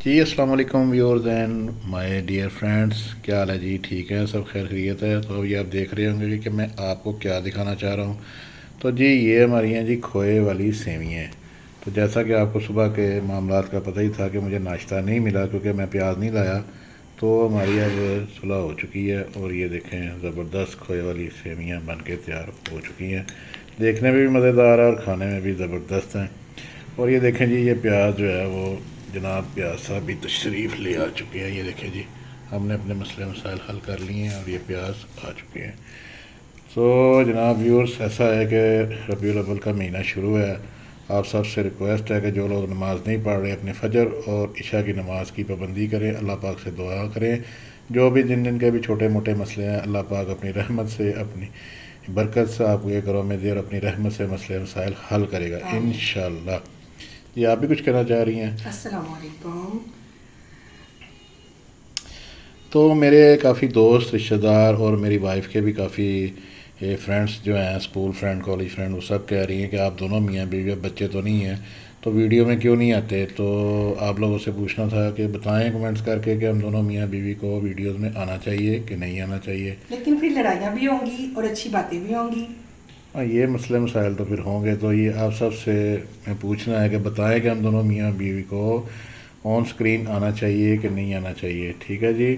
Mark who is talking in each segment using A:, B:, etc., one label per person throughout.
A: جی السلام علیکم viewers and my dear friends, کیا حال ہے جی؟ ٹھیک ہے، سب خیر خیریت ہے؟ تو ابھی آپ دیکھ رہے ہوں گے کہ میں آپ کو کیا دکھانا چاہ رہا ہوں. تو جی یہ ہماری ہیں جی کھوئے والی سیویاں. تو جیسا کہ آپ کو صبح کے معاملات کا پتہ ہی تھا کہ مجھے ناشتہ نہیں ملا کیونکہ میں پیاز نہیں لایا، تو ہماری اب صلح ہو چکی ہے. اور یہ دیکھیں زبردست کھوئے والی سیویاں بن کے تیار ہو چکی ہیں. دیکھنے میں بھی مزیدار ہے اور کھانے میں بھی زبردست ہیں. اور یہ دیکھیں جی یہ پیاز جو ہے وہ جناب پیاز صاحب بھی تشریف لے آ چکے ہیں. یہ دیکھیں جی ہم نے اپنے مسئلے مسائل حل کر لیے ہیں اور یہ پیاز آ چکے ہیں. سو جناب ویورس، ایسا ہے کہ ربیع الاول کا مہینہ شروع ہے. آپ سب سے ریکویسٹ ہے کہ جو لوگ نماز نہیں پڑھ رہے اپنے فجر اور عشاء کی نماز کی پابندی کریں، اللہ پاک سے دعا کریں. جو بھی جن کے بھی چھوٹے موٹے مسئلے ہیں، اللہ پاک اپنی رحمت سے، اپنی برکت سے آپ کو یہ کرو میں دے اور اپنی رحمت سے مسئلے مسائل حل کرے گا انشاءاللہ. یہ آپ بھی کچھ کہنا چاہ رہی ہیں؟
B: السلام علیکم.
A: تو میرے کافی دوست رشتہ دار اور میری وائف کے بھی کافی فرینڈس جو ہیں، اسکول فرینڈ، کالج فرینڈ، وہ سب کہہ رہی ہیں کہ آپ دونوں میاں بیوی، بچے تو نہیں ہیں تو ویڈیو میں کیوں نہیں آتے. تو آپ لوگوں سے پوچھنا تھا کہ بتائیں کمنٹس کر کے کہ ہم دونوں میاں بیوی کو ویڈیوز میں آنا چاہیے کہ نہیں آنا چاہیے.
B: لیکن پھر لڑائیاں بھی ہوں گی اور اچھی باتیں بھی ہوں گی.
A: یہ مسئلے مسائل تو پھر ہوں گے. تو یہ آپ سب سے میں پوچھنا ہے کہ بتائیں کہ ہم دونوں میاں بیوی کو آن سکرین آنا چاہیے کہ نہیں آنا چاہیے. ٹھیک ہے جی.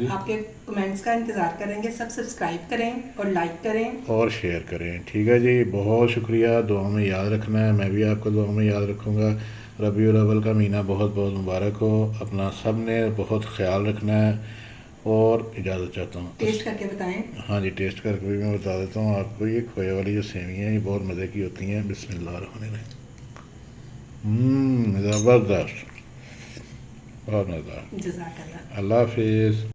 B: آپ کے کمنٹس کا انتظار کریں گے. سب سبسکرائب کریں اور لائک کریں
A: اور شیئر کریں. ٹھیک ہے جی، بہت شکریہ. دعاؤں میں یاد رکھنا ہے، میں بھی آپ کو دعاؤں میں یاد رکھوں گا. ربیع الاول کا مہینہ بہت بہت مبارک ہو. اپنا سب نے بہت خیال رکھنا ہے. اور اجازت چاہتا ہوں.
B: ٹیسٹ کر کے بتائیں.
A: ہاں جی، ٹیسٹ کر کے بھی میں بتا دیتا ہوں آپ کو. یہ کھوئے والی جو سیویاں ہیں یہ بہت مزے کی ہوتی ہیں. بسم اللہ الرحمن الرحیم. زبردست، بہت مزیدار.
B: جزاک اللہ.
A: اللہ حافظ.